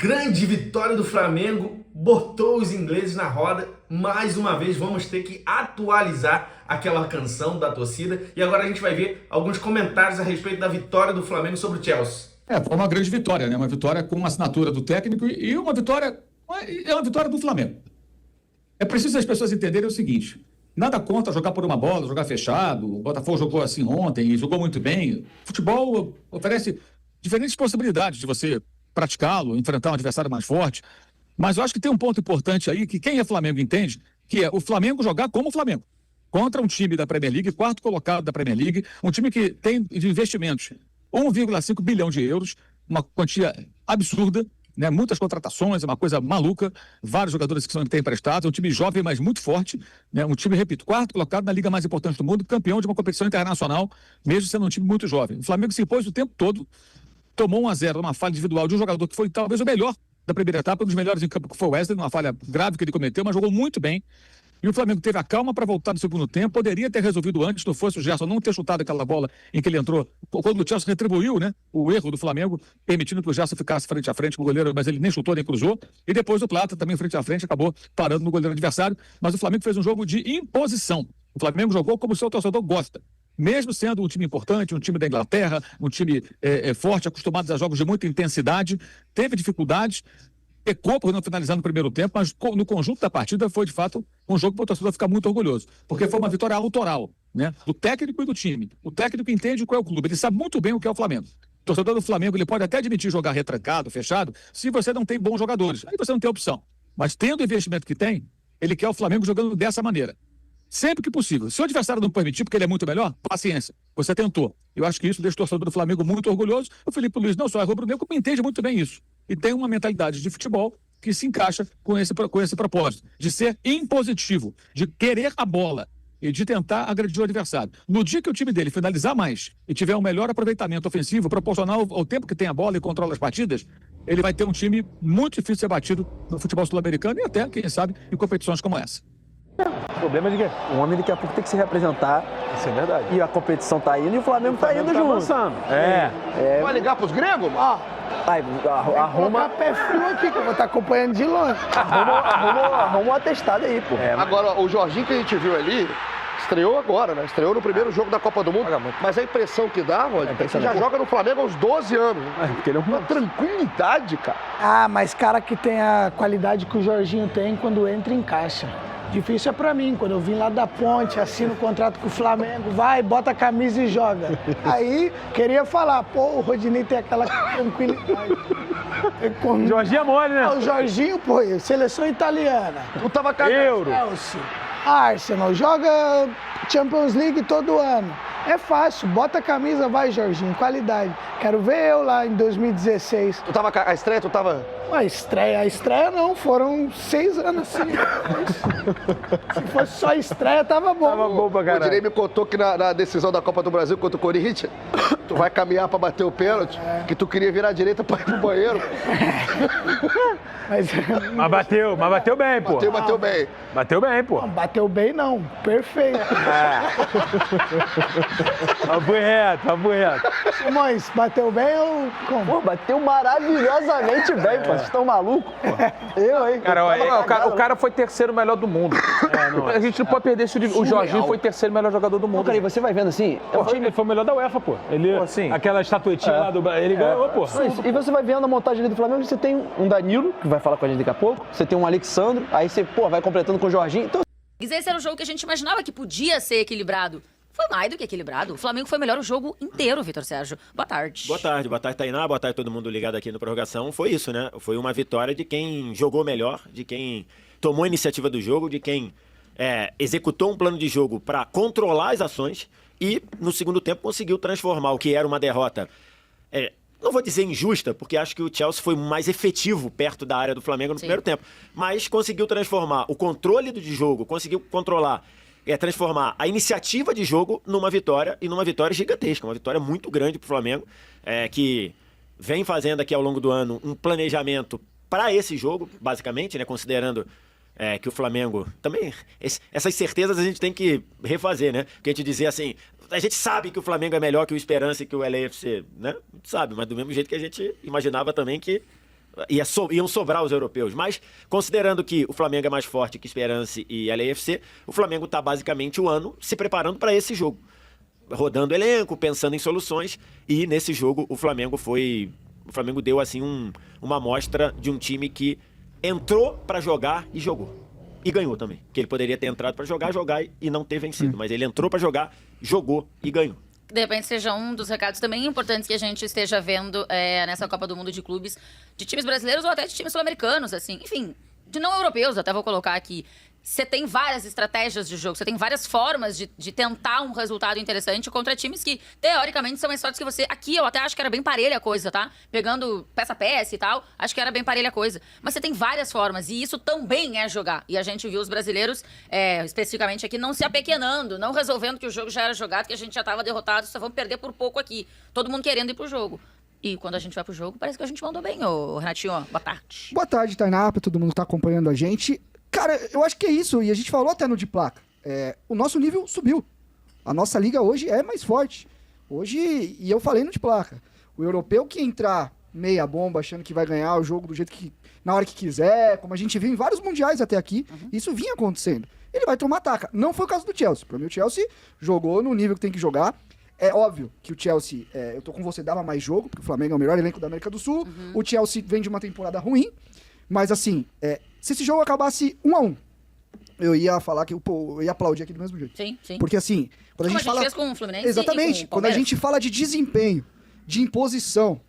Grande vitória do Flamengo, botou os ingleses na roda. Mais uma vez vamos ter que atualizar aquela canção da torcida. E agora a gente vai ver alguns comentários a respeito da vitória do Flamengo sobre o Chelsea. Foi uma grande vitória, né? Uma vitória com a assinatura do técnico e uma vitória do Flamengo. É preciso as pessoas entenderem o seguinte: nada contra jogar por uma bola, jogar fechado. O Botafogo jogou assim ontem e jogou muito bem. Futebol oferece diferentes possibilidades de você praticá-lo, enfrentar um adversário mais forte. Mas eu acho que tem um ponto importante aí que quem é Flamengo entende, que é o Flamengo jogar como o Flamengo. Contra um time da Premier League, quarto colocado da Premier League, um time que tem de investimentos 1,5 bilhão de euros, uma quantia absurda, né? Muitas contratações, é uma coisa maluca, vários jogadores que têm emprestados, é um time jovem, mas muito forte, né? Um time, repito, quarto colocado na liga mais importante do mundo, campeão de uma competição internacional, mesmo sendo um time muito jovem. O Flamengo se impôs o tempo todo, tomou 1-0 numa falha individual de um jogador que foi talvez o melhor da primeira etapa, um dos melhores em campo, que foi o Wesley, numa falha grave que ele cometeu, mas jogou muito bem. E o Flamengo teve a calma para voltar no segundo tempo, poderia ter resolvido antes, não fosse o Gerson não ter chutado aquela bola em que ele entrou, quando o Chelsea retribuiu, né, o erro do Flamengo, permitindo que o Gerson ficasse frente a frente com o goleiro, mas ele nem chutou, nem cruzou. E depois o Plata, também frente a frente, acabou parando no goleiro adversário. Mas o Flamengo fez um jogo de imposição. O Flamengo jogou como o seu torcedor gosta. Mesmo sendo um time importante, um time da Inglaterra, um time forte, acostumado a jogos de muita intensidade, teve dificuldades, pecou por não finalizar no primeiro tempo, mas no conjunto da partida foi, de fato, um jogo para o torcedor ficar muito orgulhoso, porque foi uma vitória autoral, né, do técnico e do time. O técnico entende qual é o clube, ele sabe muito bem o que é o Flamengo. O torcedor do Flamengo, ele pode até admitir jogar retrancado, fechado, se você não tem bons jogadores, aí você não tem opção. Mas tendo o investimento que tem, ele quer o Flamengo jogando dessa maneira. Sempre que possível. Se o adversário não permitir, porque ele é muito melhor, paciência. Você tentou. Eu acho que isso deixa o torcedor do Flamengo muito orgulhoso. O Felipe Luiz não só é rubro-negro, como entende muito bem isso. E tem uma mentalidade de futebol que se encaixa com esse propósito, de ser impositivo, de querer a bola e de tentar agredir o adversário. No dia que o time dele finalizar mais e tiver um melhor aproveitamento ofensivo, proporcional ao tempo que tem a bola e controla as partidas, ele vai ter um time muito difícil de ser batido no futebol sul-americano e até, quem sabe, em competições como essa. O problema é de que o homem daqui a pouco tem que se representar. Isso é verdade. E a competição tá indo e o Flamengo tá indo junto. Avançando. Vai ligar pros gregos? Arruma pé frio aqui, que eu vou estar acompanhando de longe. arruma um atestado aí, pô. Agora, o Jorginho que a gente viu ali, estreou agora, né? Estreou no primeiro jogo da Copa do Mundo. Mas a impressão que dá, Rod, é que já joga no Flamengo aos 12 anos. Porque ele é uma tranquilidade, cara. Ah, mas cara que tem a qualidade que o Jorginho tem, quando entra, encaixa. Difícil é pra mim, quando eu vim lá da Ponte, assino o contrato com o Flamengo, vai, bota a camisa e joga. Aí, queria falar, pô, o Rodinei tem aquela tranquilidade. O Jorginho é mole, né? O Jorginho, pô, seleção italiana. Tu tava cagando. Euro. Chelsea, Arsenal, joga Champions League todo ano. É fácil, bota a camisa, vai, Jorginho, qualidade. Quero ver eu lá em 2016. Tu tava, a estreia, tu tava... A estreia não, foram 6 anos assim. Se fosse só a estreia, tava bom. Tava bom pra caralho. O Rodinei me contou que na decisão da Copa do Brasil contra o Corinthians, tu vai caminhar pra bater o pênalti, que tu queria virar à direita pra ir pro banheiro. Mas bateu bem, pô. Bateu bem. Bateu bem, pô. Não, bateu bem não, perfeito. Papo reto. Simões, bateu bem ou como? Pô, bateu maravilhosamente bem, pô. Vocês estão malucos? Eu, hein? Cara, o cara foi terceiro melhor do mundo. A gente não pode perder isso de... O Jorginho foi terceiro melhor jogador do mundo. Cara, e você vai vendo assim... Ele foi o melhor da UEFA, pô. Ele, assim, aquela estatuetinha lá do... Ele ganhou, pô. E você vai vendo a montagem ali do Flamengo, você tem um Danilo, que vai falar com a gente daqui a pouco, você tem um Alexandro, aí você, vai completando com o Jorginho. Então... Esse era um jogo que a gente imaginava que podia ser equilibrado. Foi mais do que equilibrado. O Flamengo foi melhor o jogo inteiro, Vitor Sérgio. Boa tarde. Boa tarde, Tainá. Boa tarde todo mundo ligado aqui no Prorrogação. Foi isso, né? Foi uma vitória de quem jogou melhor, de quem tomou a iniciativa do jogo, de quem executou um plano de jogo para controlar as ações e, no segundo tempo, conseguiu transformar o que era uma derrota. Não vou dizer injusta, porque acho que o Chelsea foi mais efetivo perto da área do Flamengo no primeiro tempo, mas conseguiu transformar o controle do jogo, conseguiu controlar, transformar a iniciativa de jogo numa vitória, e numa vitória gigantesca, uma vitória muito grande para o Flamengo, que vem fazendo aqui ao longo do ano um planejamento para esse jogo, basicamente, né, considerando que o Flamengo também, essas certezas a gente tem que refazer, né? Porque a gente dizia assim, a gente sabe que o Flamengo é melhor que o Esperança e que o LAFC, né? Sabe, mas do mesmo jeito que a gente imaginava também que iam sobrar os europeus. Mas, considerando que o Flamengo é mais forte que Esperance e LAFC, o Flamengo está basicamente o ano se preparando para esse jogo. Rodando elenco, pensando em soluções. E nesse jogo o Flamengo deu assim uma amostra de um time que entrou para jogar e jogou. E ganhou também. Que ele poderia ter entrado para jogar e não ter vencido. Mas ele entrou para jogar, jogou e ganhou. De repente seja um dos recados também importantes que a gente esteja vendo nessa Copa do Mundo de clubes, de times brasileiros ou até de times sul-americanos, assim. Enfim, de não europeus, até vou colocar aqui. Você tem várias estratégias de jogo, você tem várias formas de tentar um resultado interessante contra times que, teoricamente, são mais fortes que você. Aqui eu até acho que era bem parelha a coisa, tá? Pegando peça a peça e tal, acho que era bem parelha a coisa. Mas você tem várias formas, e isso também é jogar. E a gente viu os brasileiros, especificamente aqui, não se apequenando, não resolvendo que o jogo já era jogado, que a gente já tava derrotado, só vamos perder por pouco aqui. Todo mundo querendo ir pro jogo. E quando a gente vai pro jogo, parece que a gente mandou bem, ô Renatinho. Boa tarde. Boa tarde, Tainá, pra todo mundo que tá acompanhando a gente. Cara, eu acho que é isso, e a gente falou até no de placa. O nosso nível subiu. A nossa liga hoje é mais forte. Hoje, e eu falei no de placa, o europeu que entrar meia bomba achando que vai ganhar o jogo do jeito que, na hora que quiser, como a gente viu em vários mundiais até aqui, isso vinha acontecendo. Ele vai tomar taca. Não foi o caso do Chelsea. Pra mim, o Chelsea jogou no nível que tem que jogar. É óbvio que o Chelsea, eu tô com você, dava mais jogo, porque o Flamengo é o melhor elenco da América do Sul. O Chelsea vem de uma temporada ruim, mas assim, se esse jogo acabasse 1-1, eu ia falar que eu ia aplaudir aqui do mesmo jeito. Sim, sim. Porque assim, quando a gente fala... fez com o Fluminense. Exatamente. Quando a gente fala de desempenho, de imposição,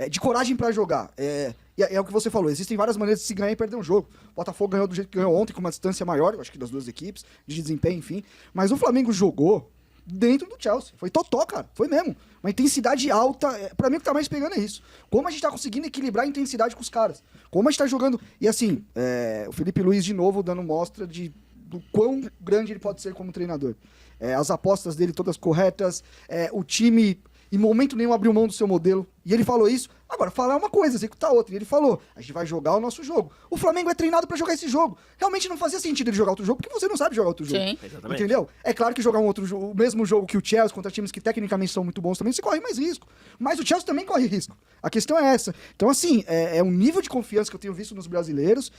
de coragem pra jogar, é o que você falou, existem várias maneiras de se ganhar e perder um jogo. O Botafogo ganhou do jeito que ganhou ontem, com uma distância maior, eu acho que das duas equipes, de desempenho, enfim. Mas o Flamengo jogou dentro do Chelsea. Foi totó, cara. Foi mesmo. Uma intensidade alta. Pra mim, o que tá mais pegando é isso. Como a gente tá conseguindo equilibrar a intensidade com os caras. Como a gente tá jogando... E assim, o Felipe Luiz, de novo, dando mostra do quão grande ele pode ser como treinador. As apostas dele todas corretas. O time, em momento nenhum, abriu mão do seu modelo. E ele falou isso. Agora, falar uma coisa, executar outra. E ele falou, a gente vai jogar o nosso jogo. O Flamengo é treinado pra jogar esse jogo. Realmente não fazia sentido ele jogar outro jogo, porque você não sabe jogar outro jogo. Sim. Exatamente. Entendeu? É claro que jogar o mesmo jogo que o Chelsea contra times que tecnicamente são muito bons também, você corre mais risco. Mas o Chelsea também corre risco. A questão é essa. Então, assim, é um nível de confiança que eu tenho visto nos brasileiros,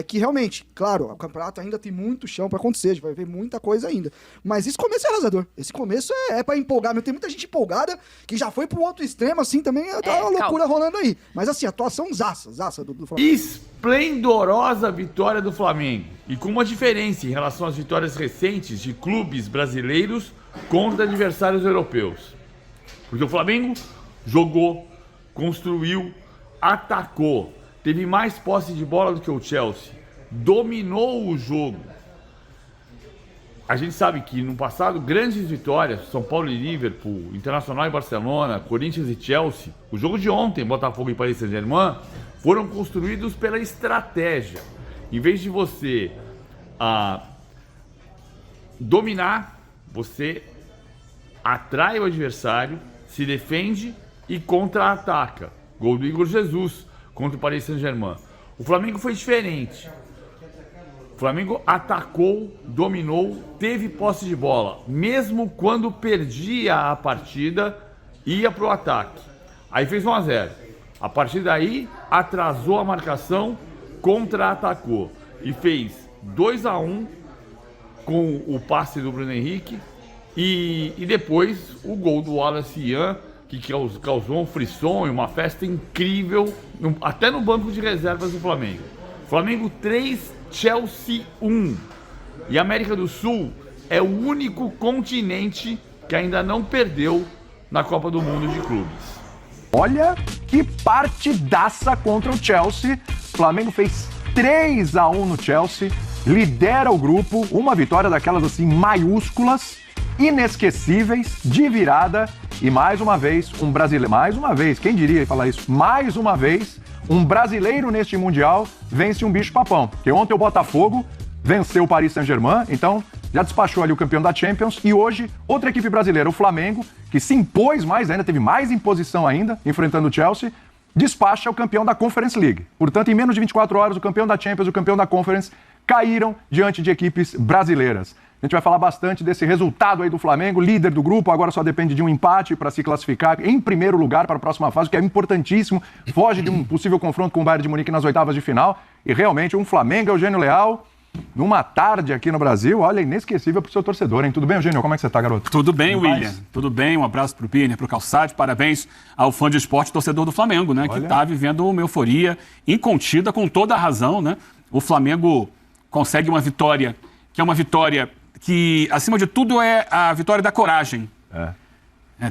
que realmente, claro, o campeonato ainda tem muito chão pra acontecer, a gente vai ver muita coisa ainda. Mas esse começo é arrasador. Esse começo é pra empolgar. Tem muita gente empolgada que já foi pro outro extremo, assim, também tá uma loucura rolando aí. Mas assim, atuação zaça do Flamengo. Esplendorosa vitória do Flamengo. E com uma diferença em relação às vitórias recentes de clubes brasileiros contra adversários europeus. Porque o Flamengo jogou, construiu, atacou, teve mais posse de bola do que o Chelsea, dominou o jogo. A gente sabe que no passado, grandes vitórias, São Paulo e Liverpool, Internacional e Barcelona, Corinthians e Chelsea, o jogo de ontem, Botafogo e Paris Saint-Germain, foram construídos pela estratégia. Em vez de você dominar, você atrai o adversário, se defende e contra-ataca. Gol do Igor Jesus contra o Paris Saint-Germain. O Flamengo foi diferente. O Flamengo atacou, dominou, teve posse de bola. Mesmo quando perdia a partida, ia pro ataque. Aí fez 1-0. A partir daí, atrasou a marcação, contra-atacou. E fez 2-1 com o passe do Bruno Henrique. E depois o gol do Wallace Ian, que causou um frisson e uma festa incrível, até no banco de reservas do Flamengo. Flamengo 3, Chelsea 1. E a América do Sul é o único continente que ainda não perdeu na Copa do Mundo de Clubes. Olha que partidaça contra o Chelsea. O Flamengo fez 3-1 no Chelsea, lidera o grupo, uma vitória daquelas assim maiúsculas, inesquecíveis, de virada. E mais uma vez, um brasileiro, mais uma vez, quem diria falar isso? Mais uma vez, um brasileiro neste Mundial vence um bicho-papão. Porque ontem o Botafogo venceu o Paris Saint-Germain, então já despachou ali o campeão da Champions. E hoje, outra equipe brasileira, o Flamengo, que se impôs mais ainda, teve mais imposição ainda, enfrentando o Chelsea, despacha o campeão da Conference League. Portanto, em menos de 24 horas, o campeão da Champions e o campeão da Conference caíram diante de equipes brasileiras. A gente vai falar bastante desse resultado aí do Flamengo, líder do grupo, agora só depende de um empate para se classificar em primeiro lugar para a próxima fase, o que é importantíssimo, foge de um possível confronto com o Bayern de Munique nas oitavas de final, e realmente um Flamengo, Eugênio Leal, numa tarde aqui no Brasil, olha, inesquecível para o seu torcedor, hein? Tudo bem, Eugênio? Como é que você está, garoto? Tudo bem, William. Tudo bem, um abraço para o Pirner, para o Calçade, parabéns ao fã de esporte torcedor do Flamengo, né? Que está vivendo uma euforia incontida, com toda a razão, né? O Flamengo consegue uma vitória, que é uma vitória que, acima de tudo, é a vitória da coragem.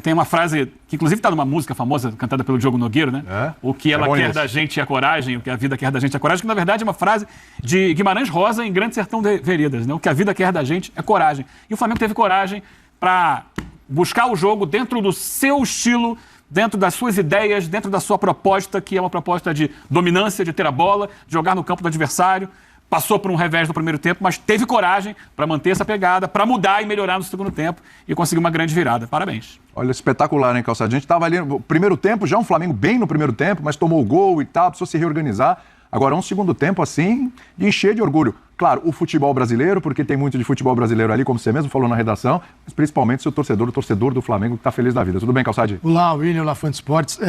Tem uma frase que, inclusive, está numa música famosa cantada pelo Diogo Nogueiro, né? O que ela quer da gente é a coragem, o que a vida quer da gente é a coragem, que, na verdade, é uma frase de Guimarães Rosa em Grande Sertão de Veredas, né? O que a vida quer da gente é coragem. E o Flamengo teve coragem para buscar o jogo dentro do seu estilo, dentro das suas ideias, dentro da sua proposta, que é uma proposta de dominância, de ter a bola, de jogar no campo do adversário. Passou por um revés no primeiro tempo, mas teve coragem para manter essa pegada, para mudar e melhorar no segundo tempo e conseguir uma grande virada. Parabéns. Olha, espetacular, hein, Calçado? A gente estava ali no primeiro tempo, já um Flamengo bem no primeiro tempo, mas tomou o gol e tal, precisou se reorganizar. Agora um segundo tempo, assim, de encher de orgulho. Claro, o futebol brasileiro, porque tem muito de futebol brasileiro ali, como você mesmo falou na redação, mas principalmente o torcedor do Flamengo que está feliz da vida. Tudo bem, Calçade? Olá, William, olá, fã de esportes.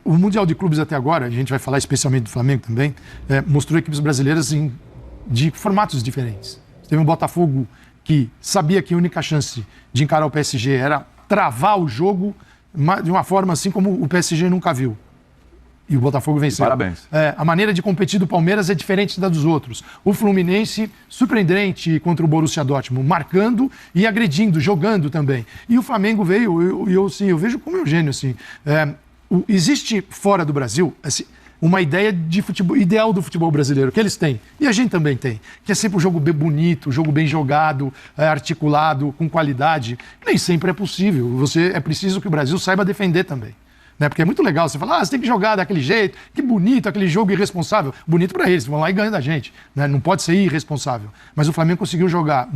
O Mundial de Clubes até agora, a gente vai falar especialmente do Flamengo também, mostrou equipes brasileiras de formatos diferentes. Teve um Botafogo que sabia que a única chance de encarar o PSG era travar o jogo de uma forma assim como o PSG nunca viu. E o Botafogo venceu. Parabéns. A maneira de competir do Palmeiras é diferente da dos outros. O Fluminense, surpreendente contra o Borussia Dortmund, marcando e agredindo, jogando também. E o Flamengo veio, eu vejo como Eugênio, assim, existe fora do Brasil, assim, uma ideia de futebol, ideal do futebol brasileiro, que eles têm, e a gente também tem, que é sempre um jogo bem bonito, um jogo bem jogado, articulado, com qualidade. Nem sempre é possível, é preciso que o Brasil saiba defender também. Né? Porque é muito legal você falar, você tem que jogar daquele jeito, que bonito, aquele jogo irresponsável. Bonito para eles, vão lá e ganham da gente. Né? Não pode ser irresponsável. Mas o Flamengo conseguiu jogar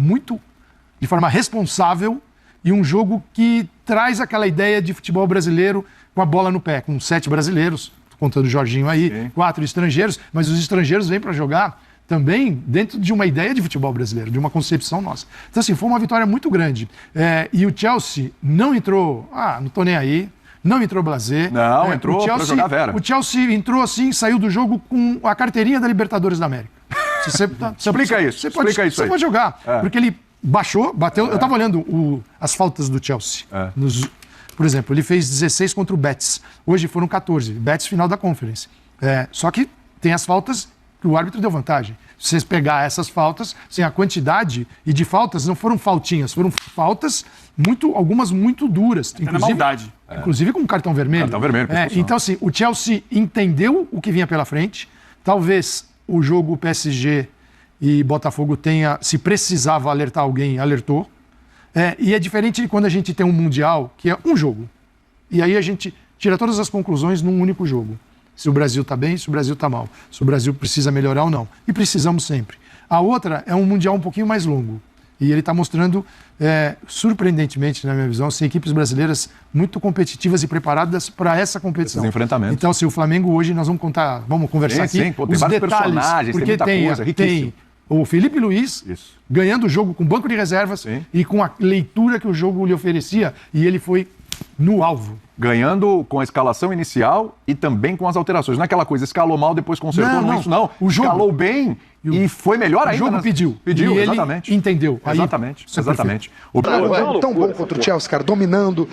de forma responsável, e um jogo que traz aquela ideia de futebol brasileiro com a bola no pé, com 7 brasileiros, contando o Jorginho aí, sim, 4 estrangeiros, mas os estrangeiros vêm para jogar também dentro de uma ideia de futebol brasileiro, de uma concepção nossa. Então, assim, foi uma vitória muito grande. E o Chelsea não entrou, não tô nem aí, não entrou blasé. Não, entrou para jogar Vera. O Chelsea entrou assim, saiu do jogo com a carteirinha da Libertadores da América. Explica isso. Você pode jogar, porque ele baixou, bateu. Eu estava olhando as faltas do Chelsea. Por exemplo, ele fez 16 contra o Betis. Hoje foram 14. Betis, final da Conference. Só que tem as faltas que o árbitro deu vantagem. Se vocês pegar essas faltas, a quantidade e de faltas não foram faltinhas, foram faltas, algumas muito duras. Inclusive, na maldade. Inclusive com cartão vermelho. Cartão vermelho. Então, assim, o Chelsea entendeu o que vinha pela frente. Talvez o jogo PSG e Botafogo se precisava alertar alguém, alertou. E é diferente de quando a gente tem um Mundial, que é um jogo. E aí a gente tira todas as conclusões num único jogo. Se o Brasil está bem, se o Brasil está mal. Se o Brasil precisa melhorar ou não. E precisamos sempre. A outra é um Mundial um pouquinho mais longo. E ele está mostrando, surpreendentemente, na minha visão, equipes brasileiras muito competitivas e preparadas para essa competição. Esses enfrentamentos. Então, o Flamengo hoje, nós vamos conversar aqui tem vários detalhes, personagens, porque tem muita coisa, tem o Felipe Luiz ganhando o jogo com banco de reservas e com a leitura que o jogo lhe oferecia, e ele foi no alvo. Ganhando com a escalação inicial e também com as alterações. Não é aquela coisa, escalou mal, depois consertou, não é isso não. O jogo escalou bem e foi melhor ainda. O jogo pediu, e exatamente. Ele entendeu. Exatamente. Tão bom contra o Chelsea, cara, dominando,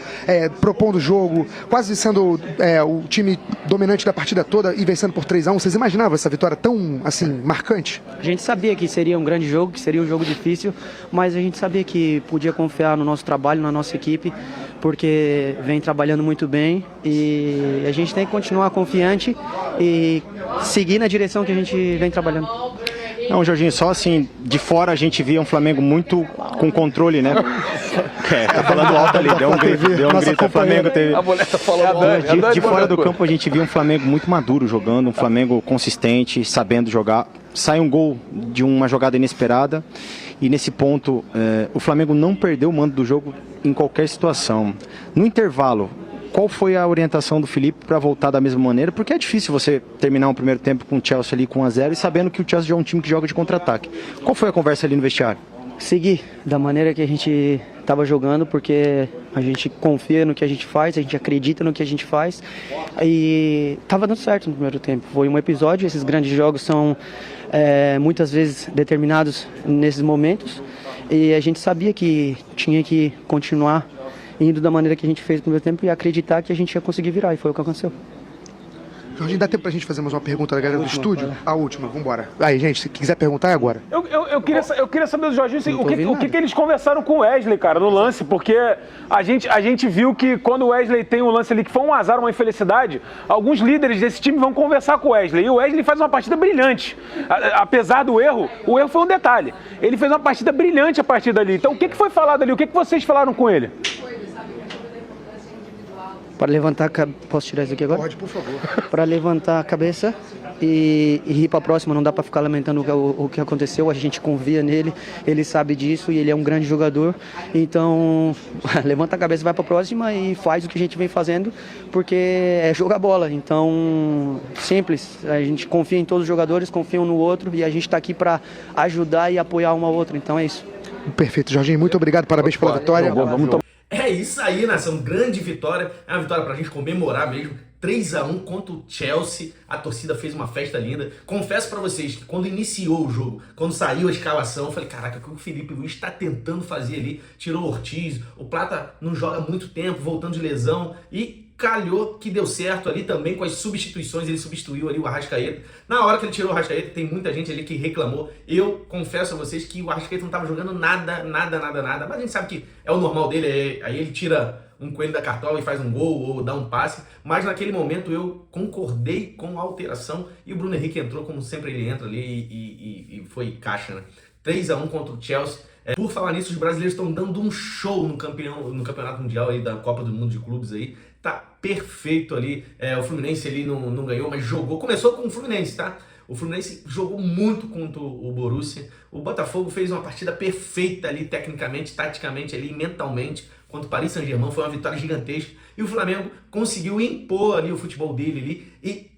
propondo o jogo, quase sendo o time dominante da partida toda e vencendo por 3-1. Vocês imaginavam essa vitória tão, assim, marcante? A gente sabia que seria um grande jogo, que seria um jogo difícil, mas a gente sabia que podia confiar no nosso trabalho, na nossa equipe, porque vem trabalhando muito bem e a gente tem que continuar confiante e seguir na direção que a gente vem trabalhando. Não, Jorginho, só assim, de fora a gente via um Flamengo muito com controle, né? Tá falando alto ali, deu um grito, o Flamengo teve... A mulher tá falando de fora do campo a gente via um Flamengo muito maduro jogando, um Flamengo consistente, sabendo jogar. Sai um gol de uma jogada inesperada e nesse ponto o Flamengo não perdeu o mando do jogo em qualquer situação. No intervalo, qual foi a orientação do Felipe para voltar da mesma maneira? Porque é difícil você terminar um primeiro tempo com o Chelsea ali com 1-0 e sabendo que o Chelsea já é um time que joga de contra-ataque. Qual foi a conversa ali no vestiário? seguir da maneira que a gente estava jogando, porque a gente confia no que a gente faz, a gente acredita no que a gente faz, e estava dando certo no primeiro tempo. Foi um episódio, esses grandes jogos são muitas vezes determinados nesses momentos, e a gente sabia que tinha que continuar indo da maneira que a gente fez no primeiro tempo e acreditar que a gente ia conseguir virar, e foi o que aconteceu. Jorginho, dá tempo pra gente fazer mais uma pergunta da galera do estúdio? A última, vambora. Aí, gente, se quiser perguntar, é agora. Eu queria saber do Jorginho assim, o que eles conversaram com o Wesley, cara, no lance, porque a gente viu que quando o Wesley tem um lance ali que foi um azar, uma infelicidade, alguns líderes desse time vão conversar com o Wesley, e o Wesley faz uma partida brilhante. Apesar do erro, o erro foi um detalhe. Ele fez uma partida brilhante a partir dali. Então, o que foi falado ali? O que vocês falaram com ele? Para levantar a posso tirar isso aqui agora? Pode, por favor. Para levantar a cabeça e ir para a próxima, não dá para ficar lamentando o que aconteceu, a gente confia nele, ele sabe disso e ele é um grande jogador, então levanta a cabeça, vai para a próxima e faz o que a gente vem fazendo, porque é jogar bola, então simples, a gente confia em todos os jogadores, confia um no outro e a gente está aqui para ajudar e apoiar um ao outro, então é isso. Perfeito, Jorginho, muito obrigado, parabéns pela vitória. É isso aí, nação. Grande vitória. É uma vitória pra gente comemorar mesmo. 3-1 contra o Chelsea. A torcida fez uma festa linda. Confesso pra vocês que quando iniciou o jogo, quando saiu a escalação, eu falei, caraca, o que o Felipe Luiz tá tentando fazer ali? Tirou o Ortiz, o Plata não joga há muito tempo, voltando de lesão, e calhou que deu certo ali também com as substituições. Ele substituiu ali o Arrascaeta. Na hora que ele tirou o Arrascaeta, tem muita gente ali que reclamou. Eu confesso a vocês que o Arrascaeta não tava jogando nada. Mas a gente sabe que é o normal dele. Aí ele tira um coelho da cartola e faz um gol ou dá um passe. Mas naquele momento eu concordei com a alteração e o Bruno Henrique entrou como sempre ele entra ali e foi caixa, né? 3-1 contra o Chelsea. Por falar nisso, os brasileiros estão dando um show no campeonato mundial aí da Copa do Mundo de Clubes aí. Tá perfeito ali. O Fluminense ali não ganhou, mas jogou. Começou com o Fluminense, tá? O Fluminense jogou muito contra o Borussia. O Botafogo fez uma partida perfeita ali, tecnicamente, taticamente ali, mentalmente, contra o Paris Saint-Germain. Foi uma vitória gigantesca. E o Flamengo conseguiu impor ali o futebol dele ali. E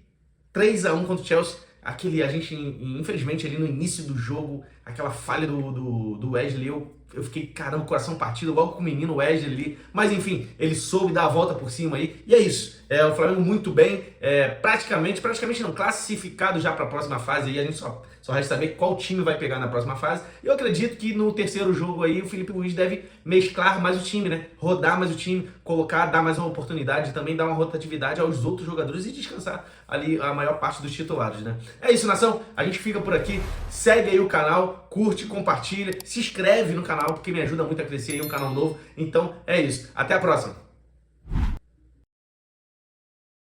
3-1 contra o Chelsea. A gente, infelizmente, ali no início do jogo, aquela falha do Wesley, eu fiquei, caramba, coração partido, logo com o menino Wesley ali. Mas enfim, ele soube dar a volta por cima aí. E é isso. O Flamengo muito bem, praticamente não, classificado já para a próxima fase aí. A gente só resta saber qual time vai pegar na próxima fase. Eu acredito que no terceiro jogo aí o Felipe Luiz deve mesclar mais o time, né? Rodar mais o time, dar mais uma oportunidade, também dar uma rotatividade aos outros jogadores e descansar ali a maior parte dos titulares, né? É isso, nação. A gente fica por aqui. Segue aí o canal, curte, compartilha, se inscreve no canal porque me ajuda muito a crescer aí um canal novo. Então é isso. Até a próxima.